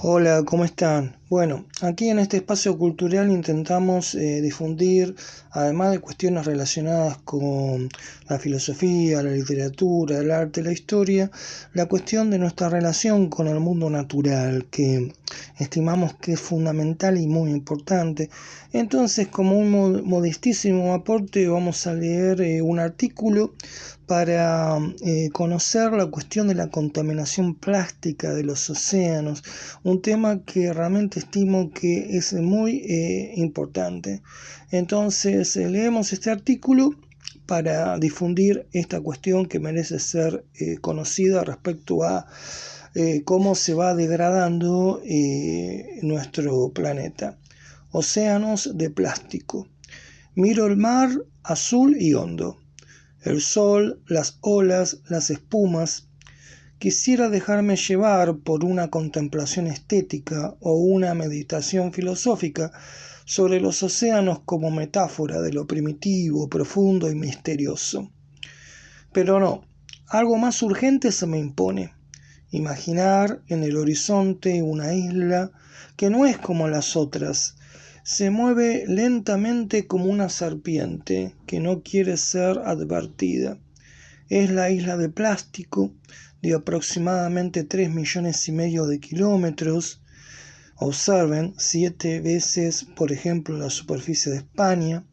Hola, ¿cómo están? Bueno, aquí en este espacio cultural intentamos difundir, además de cuestiones relacionadas con la filosofía, la literatura, el arte, la historia, la cuestión de nuestra relación con el mundo natural, que estimamos que es fundamental y muy importante. Entonces, como un modestísimo aporte, vamos a leer un artículo para conocer la cuestión de la contaminación plástica de los océanos, un tema que realmente estimo que es muy importante. Entonces leemos este artículo para difundir esta cuestión que merece ser conocida respecto a cómo se va degradando nuestro planeta. Océanos de plástico. Miro el mar azul y hondo, el sol, las olas, las espumas. Quisiera dejarme llevar por una contemplación estética o una meditación filosófica sobre los océanos como metáfora de lo primitivo, profundo y misterioso. Pero no, algo más urgente se me impone. Imaginar en el horizonte una isla que no es como las otras. Se mueve lentamente como una serpiente que no quiere ser advertida. Es la isla de plástico de aproximadamente 3,5 millones de kilómetros. Observen 7 veces, por ejemplo, la superficie de España,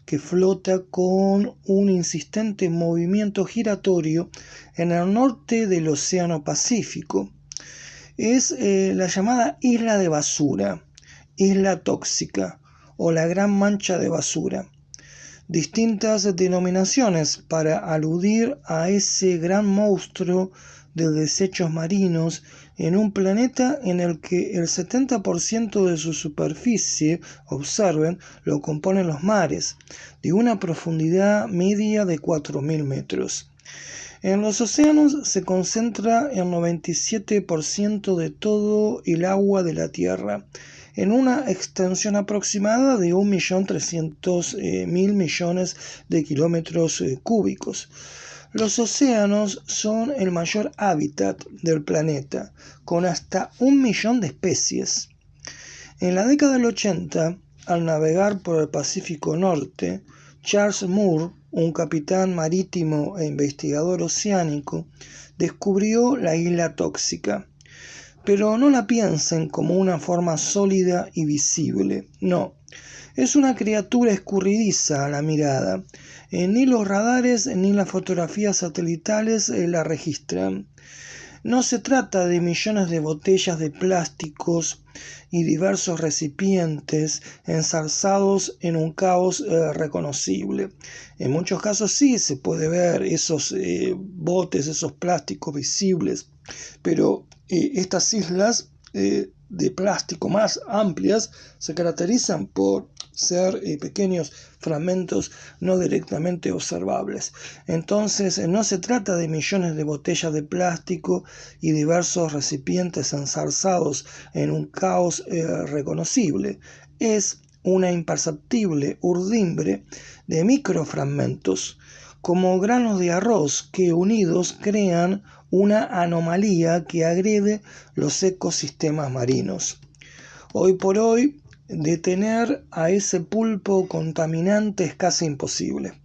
que flota con un insistente movimiento giratorio en el norte del Océano Pacífico. Es la llamada isla de basura, isla tóxica o la gran mancha de basura. Distintas denominaciones para aludir a ese gran monstruo de desechos marinos en un planeta en el que el 70% de su superficie, observen, lo componen los mares, de una profundidad media de 4.000 metros. En los océanos se concentra el 97% de todo el agua de la Tierra, en una extensión aproximada de 1.300.000 millones de kilómetros cúbicos. Los océanos son el mayor hábitat del planeta, con hasta 1 millón de especies. En la década del 80, al navegar por el Pacífico Norte, Charles Moore, un capitán marítimo e investigador oceánico, descubrió la isla tóxica. Pero no la piensen como una forma sólida y visible, no. Es una criatura escurridiza a la mirada. Ni los radares ni las fotografías satelitales la registran. No se trata de millones de botellas de plásticos y diversos recipientes ensarzados en un caos reconocible. En muchos casos sí se puede ver esos botes, esos plásticos visibles, pero estas islas de plástico más amplias se caracterizan por ser pequeños fragmentos no directamente observables. Entonces no se trata de millones de botellas de plástico y diversos recipientes ensarzados en un caos reconocible. Es una imperceptible urdimbre de microfragmentos, como granos de arroz que unidos crean una anomalía que agrede los ecosistemas marinos. Hoy por hoy, detener a ese pulpo contaminante es casi imposible.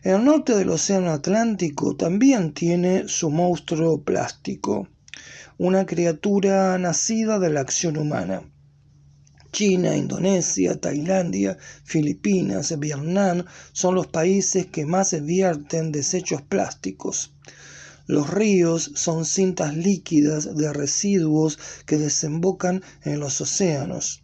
El norte del Océano Atlántico también tiene su monstruo plástico, una criatura nacida de la acción humana. China, Indonesia, Tailandia, Filipinas, Vietnam son los países que más vierten desechos plásticos. Los ríos son cintas líquidas de residuos que desembocan en los océanos.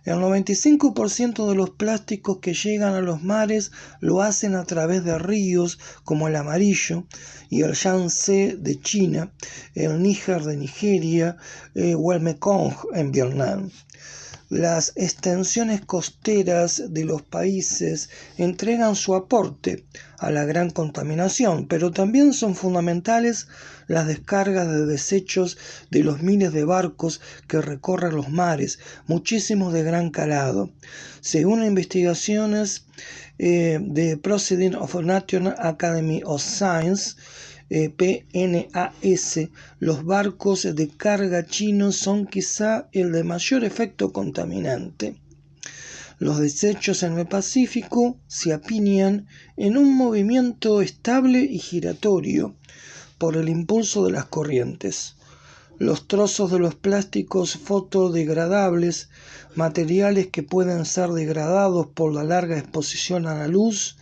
El 95% de los plásticos que llegan a los mares lo hacen a través de ríos como el Amarillo y el Yangtze de China, el Níger de Nigeria o el Mekong en Vietnam. Las extensiones costeras de los países entregan su aporte a la gran contaminación, pero también son fundamentales las descargas de desechos de los miles de barcos que recorren los mares, muchísimos de gran calado. Según investigaciones de Proceedings of the National Academy of Science, PNAS, los barcos de carga chinos son quizá el de mayor efecto contaminante. Los desechos en el Pacífico se apiñan en un movimiento estable y giratorio por el impulso de las corrientes. Los trozos de los plásticos fotodegradables, materiales que pueden ser degradados por la larga exposición a la luz,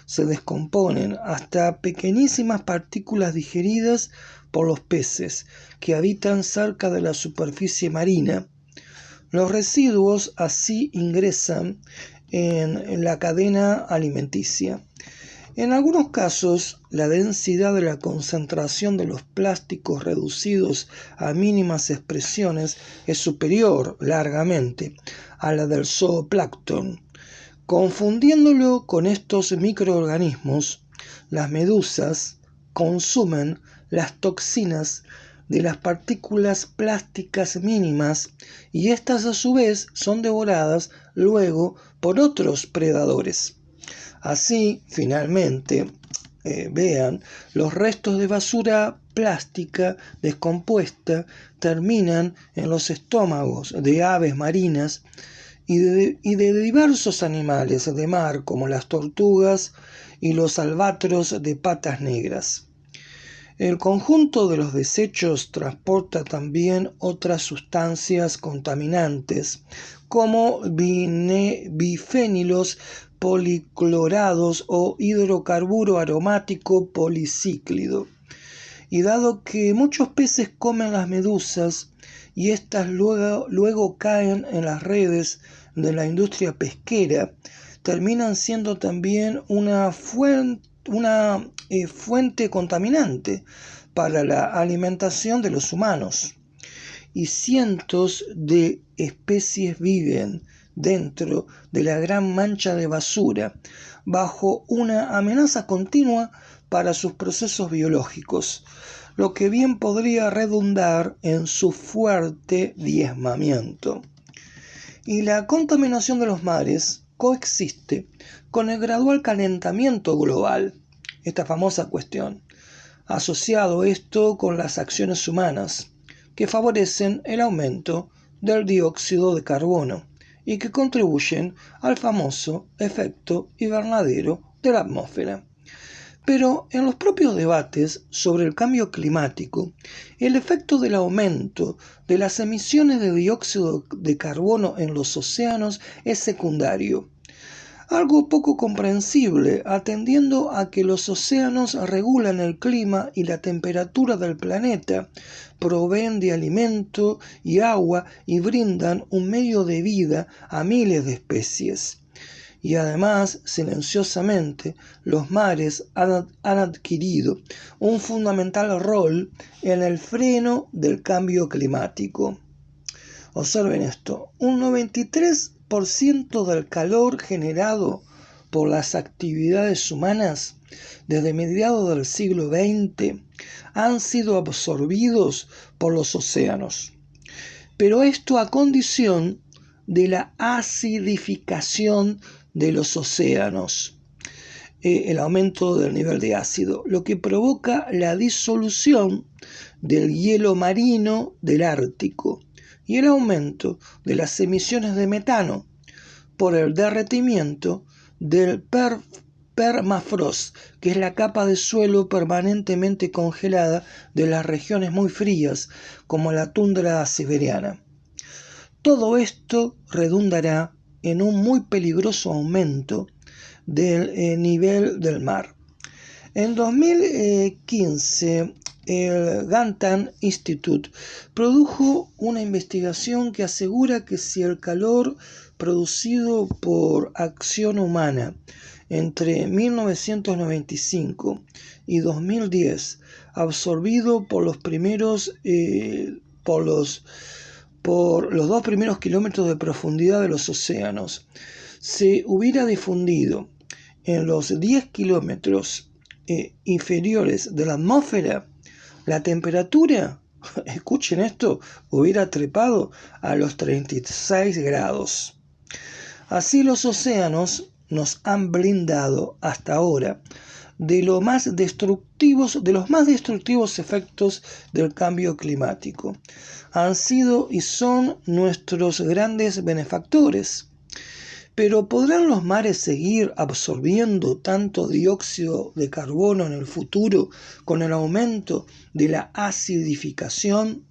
se descomponen hasta pequeñísimas partículas digeridas por los peces que habitan cerca de la superficie marina. Los residuos así ingresan en la cadena alimenticia. En algunos casos, la densidad de la concentración de los plásticos reducidos a mínimas expresiones es superior largamente a la del zooplancton. Confundiéndolo con estos microorganismos, las medusas consumen las toxinas de las partículas plásticas mínimas y estas a su vez son devoradas luego por otros predadores. Así, finalmente, los restos de basura plástica descompuesta terminan en los estómagos de aves marinas y de diversos animales de mar como las tortugas y los albatros de patas negras. El conjunto de los desechos transporta también otras sustancias contaminantes como bifénilos policlorados o hidrocarburo aromático policíclido. Y dado que muchos peces comen las medusas y éstas luego caen en las redes de la industria pesquera, terminan siendo también una fuente contaminante para la alimentación de los humanos. Y cientos de especies viven dentro de la gran mancha de basura, bajo una amenaza continua para sus procesos biológicos, lo que bien podría redundar en su fuerte diezmamiento. Y la contaminación de los mares coexiste con el gradual calentamiento global, esta famosa cuestión, asociado esto con las acciones humanas, que favorecen el aumento del dióxido de carbono y que contribuyen al famoso efecto invernadero de la atmósfera. Pero en los propios debates sobre el cambio climático, el efecto del aumento de las emisiones de dióxido de carbono en los océanos es secundario. Algo poco comprensible, atendiendo a que los océanos regulan el clima y la temperatura del planeta, proveen de alimento y agua y brindan un medio de vida a miles de especies. Y además, silenciosamente, los mares han adquirido un fundamental rol en el freno del cambio climático. Observen esto, un 93% del calor generado por las actividades humanas desde mediados del siglo XX han sido absorbidos por los océanos. Pero esto a condición de la acidificación de los océanos, el aumento del nivel de ácido, lo que provoca la disolución del hielo marino del Ártico y el aumento de las emisiones de metano por el derretimiento del permafrost, que es la capa de suelo permanentemente congelada de las regiones muy frías, como la tundra siberiana. Todo esto redundará en un muy peligroso aumento del nivel del mar. En 2015, el Gantan Institute produjo una investigación que asegura que si el calor producido por acción humana entre 1995 y 2010, absorbido por los dos primeros kilómetros de profundidad de los océanos, se hubiera difundido en los 10 kilómetros inferiores de la atmósfera, la temperatura, escuchen esto, hubiera trepado a los 36 grados. Así los océanos nos han blindado hasta ahora de los más destructivos efectos del cambio climático. Han sido y son nuestros grandes benefactores. Pero ¿podrán los mares seguir absorbiendo tanto dióxido de carbono en el futuro con el aumento de la acidificación?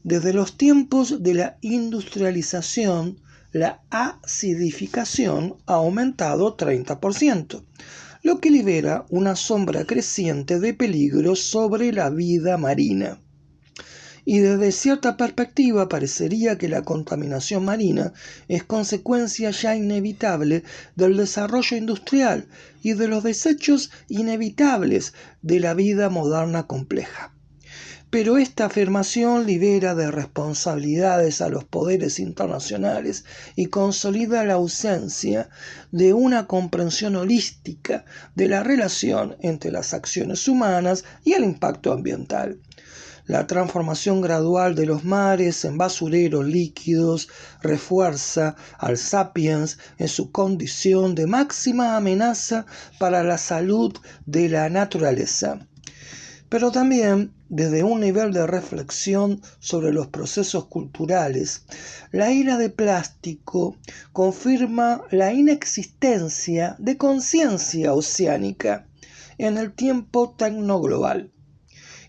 Desde los tiempos de la industrialización, la acidificación ha aumentado 30%, lo que libera una sombra creciente de peligro sobre la vida marina. Y desde cierta perspectiva parecería que la contaminación marina es consecuencia ya inevitable del desarrollo industrial y de los desechos inevitables de la vida moderna compleja. Pero esta afirmación libera de responsabilidades a los poderes internacionales y consolida la ausencia de una comprensión holística de la relación entre las acciones humanas y el impacto ambiental. La transformación gradual de los mares en basureros líquidos refuerza al sapiens en su condición de máxima amenaza para la salud de la naturaleza. Pero también, desde un nivel de reflexión sobre los procesos culturales, la era de plástico confirma la inexistencia de conciencia oceánica en el tiempo tecnoglobal.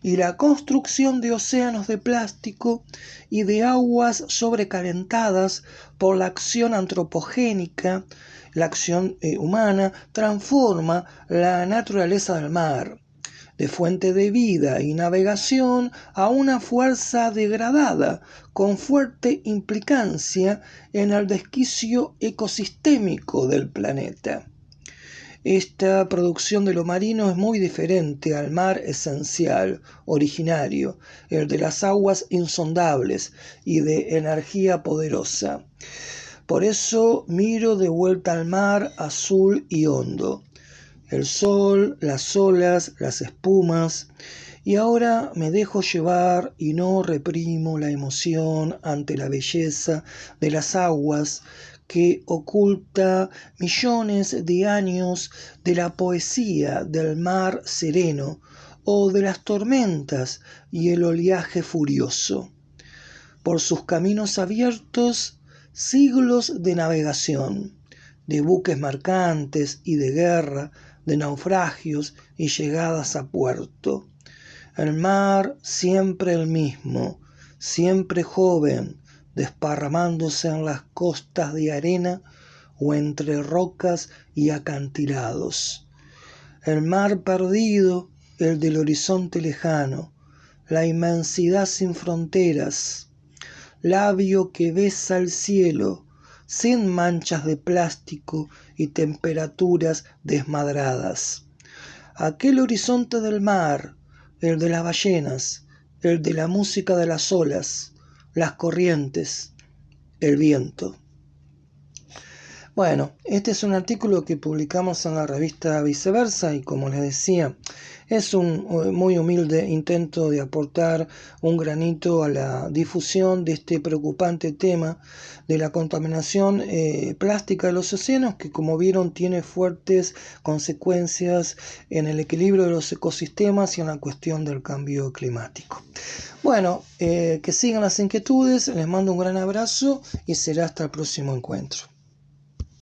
Y la construcción de océanos de plástico y de aguas sobrecalentadas por la acción antropogénica, la acción humana, transforma la naturaleza del mar, de fuente de vida y navegación, a una fuerza degradada, con fuerte implicancia en el desquicio ecosistémico del planeta. Esta producción de lo marino es muy diferente al mar esencial, originario, el de las aguas insondables y de energía poderosa. Por eso miro de vuelta al mar azul y hondo, el sol, las olas, las espumas, y ahora me dejo llevar y no reprimo la emoción ante la belleza de las aguas que oculta millones de años de la poesía del mar sereno o de las tormentas y el oleaje furioso. Por sus caminos abiertos, siglos de navegación, de buques mercantes y de guerra, de naufragios y llegadas a puerto. El mar siempre el mismo, siempre joven, desparramándose en las costas de arena o entre rocas y acantilados. El mar perdido, el del horizonte lejano, la inmensidad sin fronteras, labio que besa el cielo, sin manchas de plástico y temperaturas desmadradas. Aquel horizonte del mar, el de las ballenas, el de la música de las olas, las corrientes, el viento. Bueno, este es un artículo que publicamos en la revista Viceversa y, como les decía, es un muy humilde intento de aportar un granito a la difusión de este preocupante tema de la contaminación plástica de los océanos, que, como vieron, tiene fuertes consecuencias en el equilibrio de los ecosistemas y en la cuestión del cambio climático. Bueno, que sigan las inquietudes, les mando un gran abrazo y será hasta el próximo encuentro.